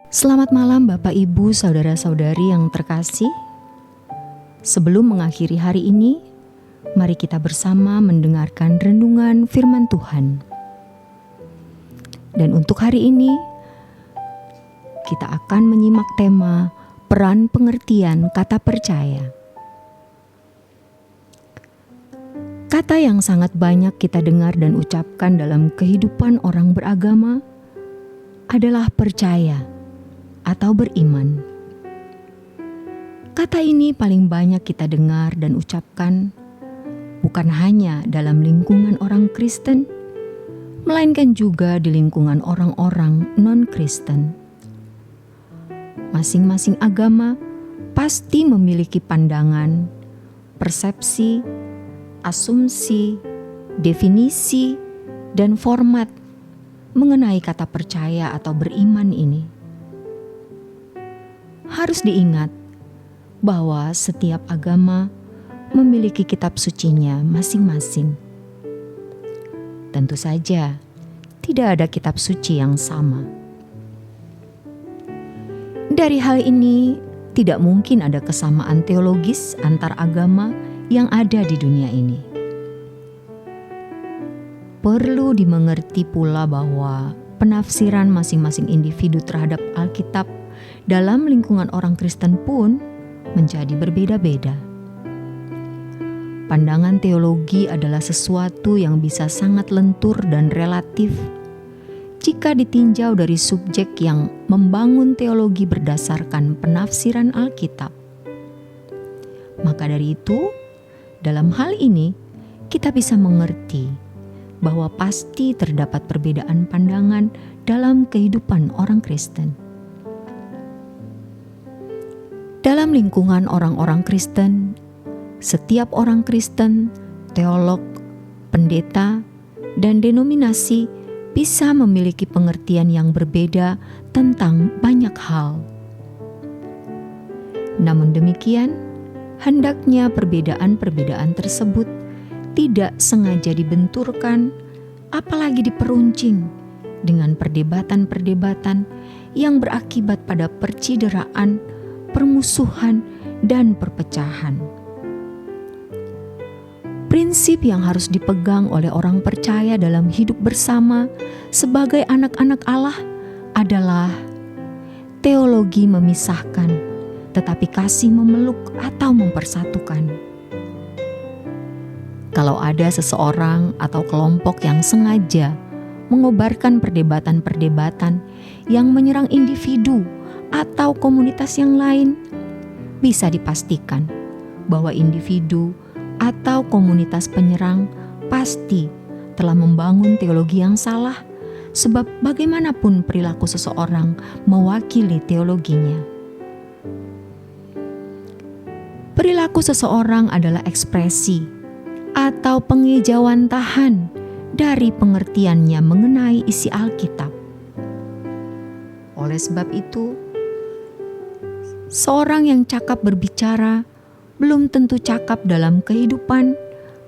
Selamat malam Bapak Ibu Saudara-saudari yang terkasih. Sebelum mengakhiri hari ini, mari kita bersama mendengarkan renungan firman Tuhan. Dan untuk hari ini, kita akan menyimak tema peran pengertian kata percaya. Kata yang sangat banyak kita dengar dan ucapkan dalam kehidupan orang beragama adalah percaya atau beriman. Kata ini paling banyak kita dengar dan ucapkan bukan hanya dalam lingkungan orang Kristen, melainkan juga di lingkungan orang-orang non-Kristen. Masing-masing agama pasti memiliki pandangan, persepsi, asumsi, definisi, dan format mengenai kata percaya atau beriman ini. Harus diingat bahwa setiap agama memiliki kitab sucinya masing-masing. Tentu saja, tidak ada kitab suci yang sama. Dari hal ini, tidak mungkin ada kesamaan teologis antar agama yang ada di dunia ini. Perlu dimengerti pula bahwa penafsiran masing-masing individu terhadap Alkitab dalam lingkungan orang Kristen pun menjadi berbeda-beda. Pandangan teologi adalah sesuatu yang bisa sangat lentur dan relatif jika ditinjau dari subjek yang membangun teologi berdasarkan penafsiran Alkitab. Maka dari itu, dalam hal ini kita bisa mengerti bahwa pasti terdapat perbedaan pandangan dalam kehidupan orang Kristen. Dalam lingkungan orang-orang Kristen, setiap orang Kristen, teolog, pendeta, dan denominasi bisa memiliki pengertian yang berbeda tentang banyak hal. Namun demikian, hendaknya perbedaan-perbedaan tersebut tidak sengaja dibenturkan, apalagi diperuncing dengan perdebatan-perdebatan yang berakibat pada percideraan, permusuhan, dan perpecahan. Prinsip yang harus dipegang oleh orang percaya dalam hidup bersama sebagai anak-anak Allah adalah teologi memisahkan, tetapi kasih memeluk atau mempersatukan. Kalau ada seseorang atau kelompok yang sengaja mengobarkan perdebatan-perdebatan yang menyerang individu atau komunitas yang lain, bisa dipastikan bahwa individu atau komunitas penyerang pasti telah membangun teologi yang salah, sebab bagaimanapun perilaku seseorang mewakili teologinya. Perilaku seseorang adalah ekspresi atau pengejawantahan dari pengertiannya mengenai isi Alkitab. Oleh sebab itu, seorang yang cakap berbicara belum tentu cakap dalam kehidupan,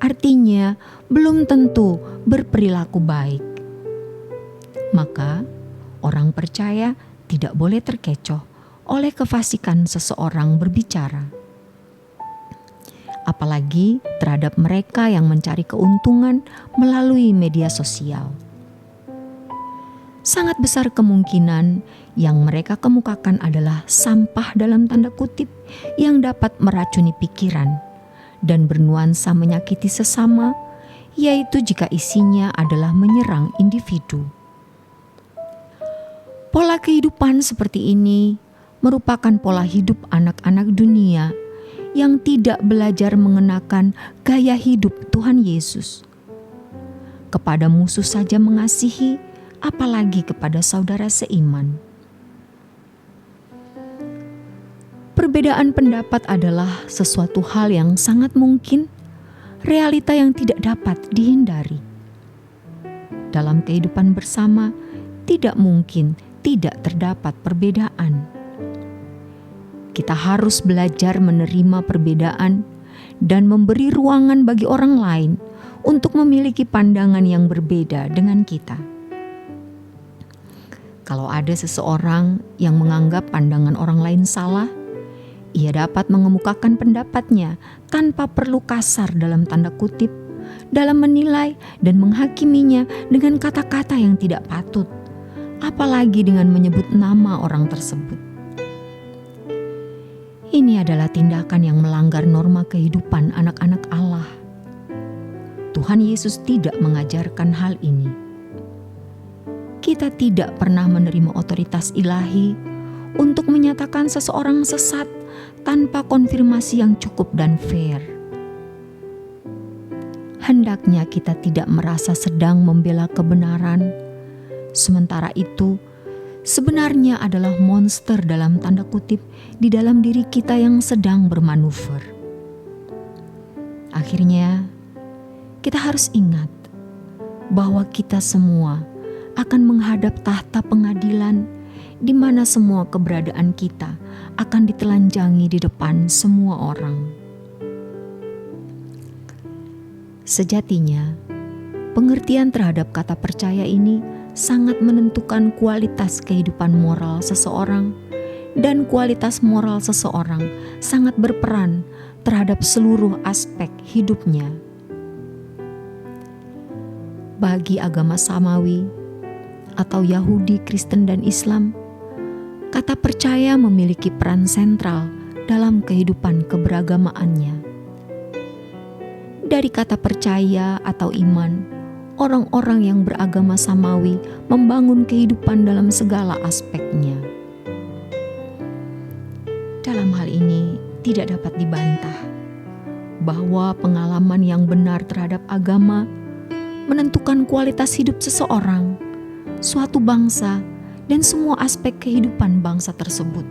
artinya belum tentu berperilaku baik. Maka, orang percaya tidak boleh terkecoh oleh kefasikan seseorang berbicara. Apalagi terhadap mereka yang mencari keuntungan melalui media sosial. Sangat besar kemungkinan yang mereka kemukakan adalah sampah dalam tanda kutip yang dapat meracuni pikiran dan bernuansa menyakiti sesama, yaitu jika isinya adalah menyerang individu. Pola kehidupan seperti ini merupakan pola hidup anak-anak dunia yang tidak belajar mengenakan gaya hidup Tuhan Yesus. Kepada musuh saja mengasihi, apalagi kepada saudara seiman. Perbedaan pendapat adalah sesuatu hal yang sangat mungkin, realita yang tidak dapat dihindari. Dalam kehidupan bersama, tidak mungkin tidak terdapat perbedaan. Kita harus belajar menerima perbedaan dan memberi ruangan bagi orang lain untuk memiliki pandangan yang berbeda dengan kita. Kalau ada seseorang yang menganggap pandangan orang lain salah, ia dapat mengemukakan pendapatnya tanpa perlu kasar dalam tanda kutip, dalam menilai dan menghakiminya dengan kata-kata yang tidak patut, apalagi dengan menyebut nama orang tersebut. Ini adalah tindakan yang melanggar norma kehidupan anak-anak Allah. Tuhan Yesus tidak mengajarkan hal ini. Kita tidak pernah menerima otoritas ilahi untuk menyatakan seseorang sesat tanpa konfirmasi yang cukup dan fair. Hendaknya kita tidak merasa sedang membela kebenaran, sementara itu sebenarnya adalah monster dalam tanda kutip di dalam diri kita yang sedang bermanuver. Akhirnya, kita harus ingat bahwa kita semua akan menghadap tahta pengadilan di mana semua keberadaan kita akan ditelanjangi di depan semua orang. Sejatinya, pengertian terhadap kata percaya ini sangat menentukan kualitas kehidupan moral seseorang, dan kualitas moral seseorang sangat berperan terhadap seluruh aspek hidupnya. Bagi agama samawi atau Yahudi, Kristen, dan Islam, kata percaya memiliki peran sentral dalam kehidupan keberagamaannya. Dari kata percaya atau iman, orang-orang yang beragama samawi membangun kehidupan dalam segala aspeknya. Dalam hal ini tidak dapat dibantah bahwa pengalaman yang benar terhadap agama menentukan kualitas hidup seseorang, suatu bangsa, dan semua aspek kehidupan bangsa tersebut.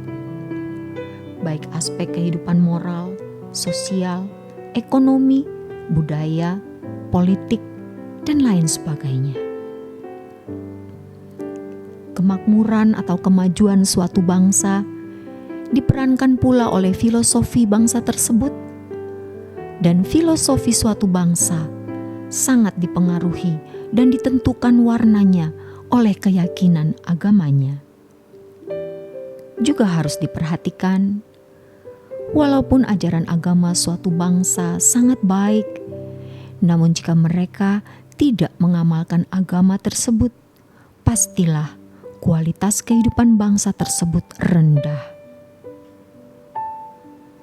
Baik aspek kehidupan moral, sosial, ekonomi, budaya, politik, dan lain sebagainya. Kemakmuran atau kemajuan suatu bangsa diperankan pula oleh filosofi bangsa tersebut, dan filosofi suatu bangsa sangat dipengaruhi dan ditentukan warnanya oleh keyakinan agamanya. Juga harus diperhatikan, walaupun ajaran agama suatu bangsa sangat baik, namun jika mereka tidak mengamalkan agama tersebut, pastilah kualitas kehidupan bangsa tersebut rendah.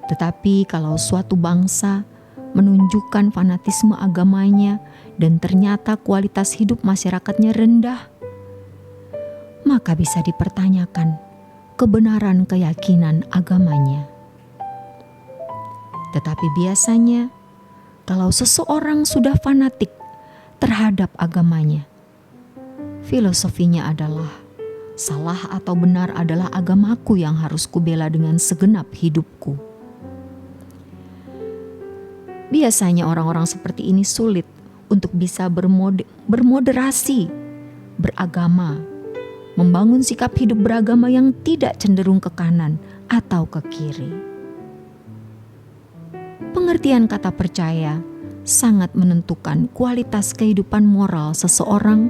Tetapi kalau suatu bangsa menunjukkan fanatisme agamanya dan ternyata kualitas hidup masyarakatnya rendah, maka bisa dipertanyakan kebenaran keyakinan agamanya. Tetapi biasanya, kalau seseorang sudah fanatik terhadap agamanya, filosofinya adalah salah atau benar adalah agamaku yang harus kubela dengan segenap hidupku. Biasanya orang-orang seperti ini sulit untuk bisa bermoderasi, beragama, membangun sikap hidup beragama yang tidak cenderung ke kanan atau ke kiri. Pengertian kata percaya sangat menentukan kualitas kehidupan moral seseorang,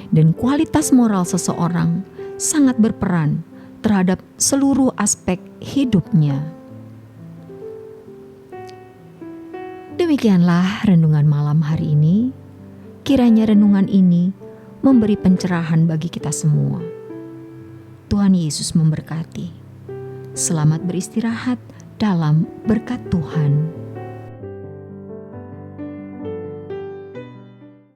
dan kualitas moral seseorang sangat berperan terhadap seluruh aspek hidupnya. Demikianlah renungan malam hari ini. Kiranya renungan ini memberi pencerahan bagi kita semua. Tuhan Yesus memberkati. Selamat beristirahat dalam berkat Tuhan.